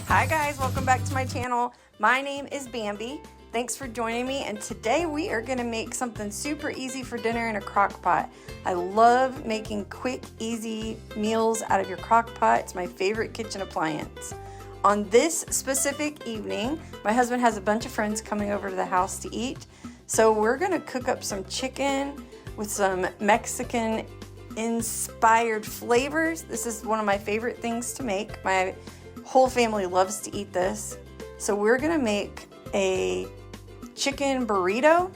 Hi guys, welcome back to my channel. My name is Bambi. Thanks for joining me, and today we are going to make something super easy for dinner in a crock pot. I love making quick, easy meals out of your crock pot. It's my favorite kitchen appliance. On this specific evening, my husband has a bunch of friends coming over to the house to eat, so we're going to cook up some chicken with some Mexican inspired flavors. This is one of my favorite things to make. My whole family loves to eat this. So we're gonna make a chicken burrito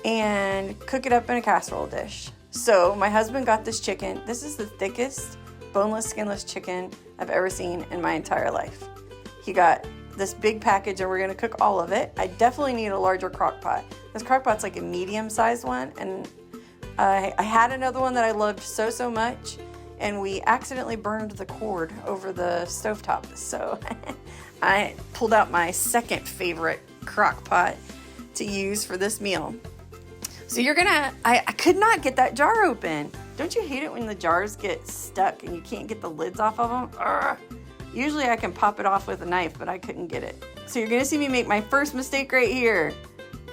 and cook it up in a casserole dish. So my husband got this chicken. This is the thickest boneless, skinless chicken I've ever seen in my entire life. He got this big package and we're gonna cook all of it. I definitely need a larger crock pot. This crock pot's like a medium-sized one, and I had another one that I loved so much, and we accidentally burned the cord over the stovetop. So I pulled out my second favorite crock pot to use for this meal. So I could not get that jar open. Don't you hate it when the jars get stuck and you can't get the lids off of them? Urgh. Usually I can pop it off with a knife, but I couldn't get it. So you're gonna see me make my first mistake right here.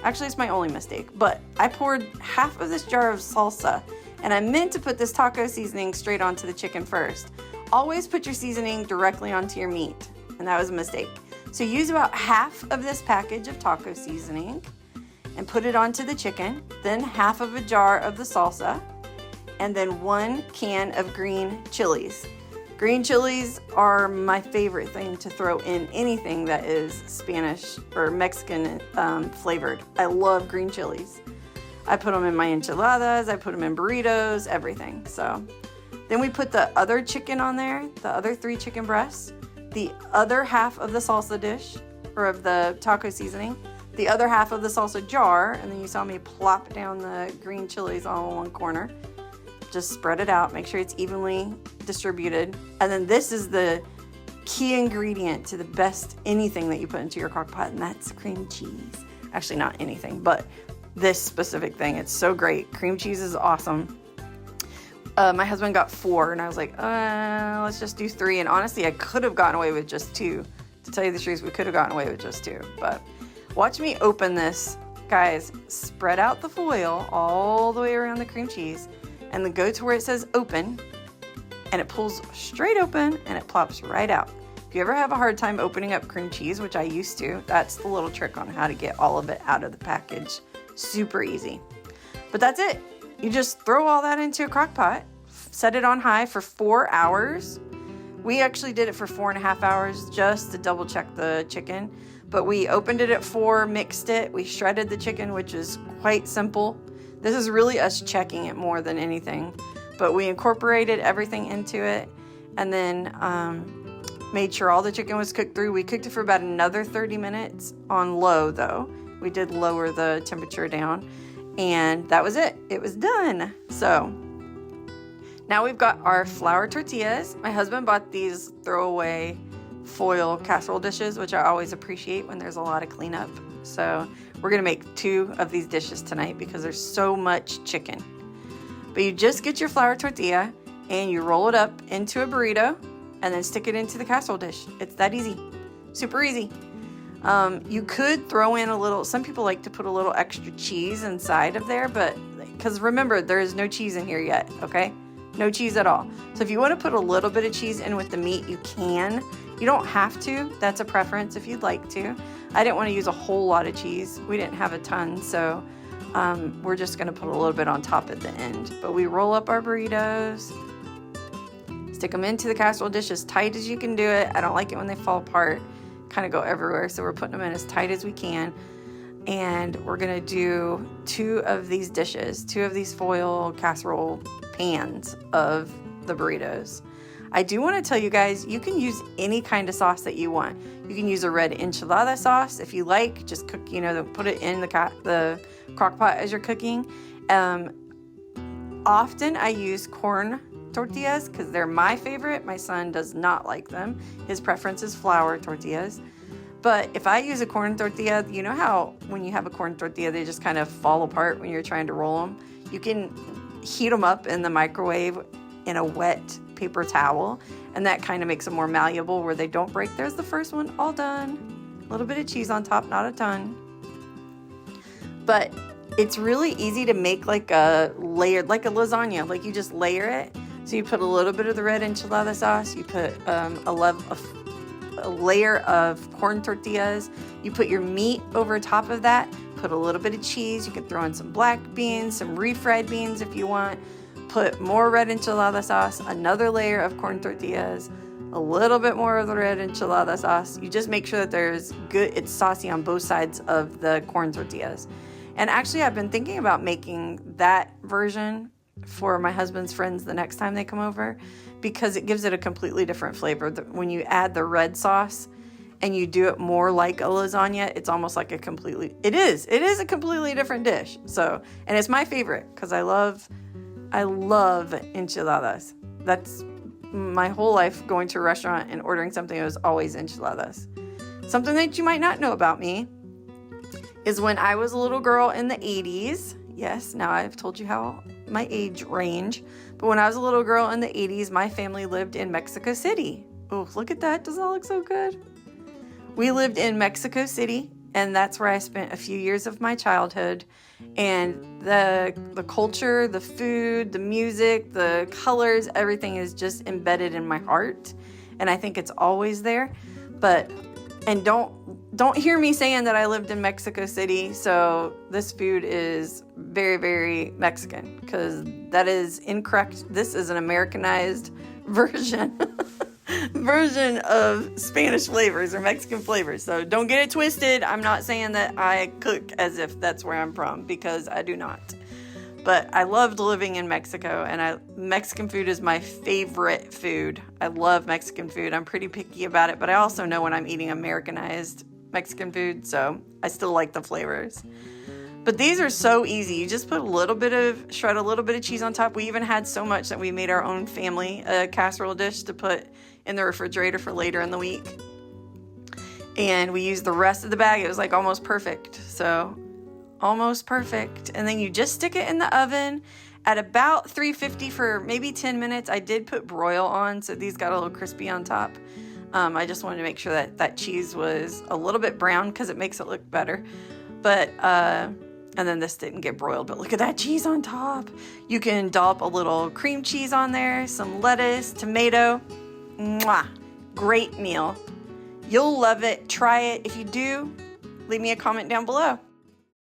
Actually, it's my only mistake, but I poured half of this jar of salsa, and I meant to put this taco seasoning straight onto the chicken first. Always put your seasoning directly onto your meat, and that was a mistake. So use about half of this package of taco seasoning and put it onto the chicken, then half of a jar of the salsa, and then 1 can of green chilies. Green chilies are my favorite thing to throw in anything that is Spanish or Mexican flavored. I love green chilies. I put them in my enchiladas, I put them in burritos, everything. So then we put the other chicken on there, the other 3 chicken breasts, the other half of the salsa dish, or of the taco seasoning, the other half of the salsa jar, and then you saw me plop down the green chilies all in one corner. Just spread it out, make sure it's evenly distributed. And then this is the key ingredient to the best anything that you put into your crock pot, and that's cream cheese. Actually, not anything, but this specific thing. It's so great. Cream cheese is awesome. My husband got 4, and I was like, let's just do 3. And honestly, I could have gotten away with just 2. To tell you the truth, we could have gotten away with just 2. But watch me open this. Guys, spread out the foil all the way around the cream cheese, and then go to where it says open, and it pulls straight open, and it plops right out. If you ever have a hard time opening up cream cheese, which I used to, that's the little trick on how to get all of it out of the package. Super easy. But that's it. You just throw all that into a crock pot, set it on high for 4 hours. We actually did it for 4.5 hours just to double check the chicken. But we opened it at 4, mixed it. We shredded the chicken, which is quite simple. This is really us checking it more than anything. But we incorporated everything into it, and then made sure all the chicken was cooked through. We cooked it for about another 30 minutes on low, though. We did lower the temperature down, and that was it. It was done. So now we've got our flour tortillas. My husband bought these throwaway foil casserole dishes, which I always appreciate when there's a lot of cleanup. So we're gonna make 2 of these dishes tonight because there's so much chicken. But you just get your flour tortilla and you roll it up into a burrito and then stick it into the casserole dish. It's that easy. Super easy. You could throw in a little, some people like to put a little extra cheese inside of there, but because remember, there is no cheese in here yet, okay? No cheese at all. So if you want to put a little bit of cheese in with the meat, you can. You don't have to. That's a preference if you'd like to. I didn't want to use a whole lot of cheese. We didn't have a ton, so we're just going to put a little bit on top at the end. But we roll up our burritos, stick them into the casserole dish as tight as you can do it. I don't like it when they fall apart, kind of go everywhere, so we're putting them in as tight as we can. And we're going to do 2 of these dishes, 2 of these foil casserole pans of the burritos. I do want to tell you guys, you can use any kind of sauce that you want. You can use a red enchilada sauce if you like. Just cook, put it in the crock pot as you're cooking. Often I use corn tortillas because they're my favorite. My son does not like them. His preference is flour tortillas. But if I use a corn tortilla, you know how when you have a corn tortilla, they just kind of fall apart when you're trying to roll them? You can heat them up in the microwave in a wet paper towel, and that kind of makes them more malleable where they don't break. There's the first one, all done. A little bit of cheese on top, not a ton. But it's really easy to make like a layered, like a lasagna, like you just layer it. So you put a little bit of the red enchilada sauce, you put a layer of corn tortillas, you put your meat over top of that, put a little bit of cheese, you can throw in some black beans, some refried beans if you want, put more red enchilada sauce, another layer of corn tortillas, a little bit more of the red enchilada sauce. You just make sure that it's saucy on both sides of the corn tortillas. And actually, I've been thinking about making that version for my husband's friends the next time they come over, because it gives it a completely different flavor. When you add the red sauce and you do it more like a lasagna, it's almost like it is a completely different dish. So, and it's my favorite because I love enchiladas. That's my whole life, going to a restaurant and ordering something, it was always enchiladas. Something that you might not know about me is when I was a little girl in the 80s, yes, now I've told you how my age range, but when I was a little girl in the 80s, my family lived in Mexico City. Oh, look at that. Does that look so good? We lived in Mexico City, and that's where I spent a few years of my childhood. And the culture, the food, the music, the colors, everything is just embedded in my heart. And I think it's always there. And don't hear me saying that I lived in Mexico City. So this food is very, very Mexican, because that is incorrect. This is an Americanized version of Spanish flavors or Mexican flavors. So don't get it twisted. I'm not saying that I cook as if that's where I'm from, because I do not. But I loved living in Mexico, and Mexican food is my favorite food. I love Mexican food. I'm pretty picky about it, but I also know when I'm eating Americanized Mexican food, so I still like the flavors. But these are so easy. You just shred a little bit of cheese on top. We even had so much that we made our own family casserole dish to put in the refrigerator for later in the week. And we used the rest of the bag. It was like almost perfect. So almost perfect. And then you just stick it in the oven at about 350 for maybe 10 minutes. I did put broil on, so these got a little crispy on top. I just wanted to make sure that cheese was a little bit brown because it makes it look better. But, and then this didn't get broiled, but look at that cheese on top. You can dollop a little cream cheese on there, some lettuce, tomato. Mwah! Great meal. You'll love it. Try it. If you do, leave me a comment down below.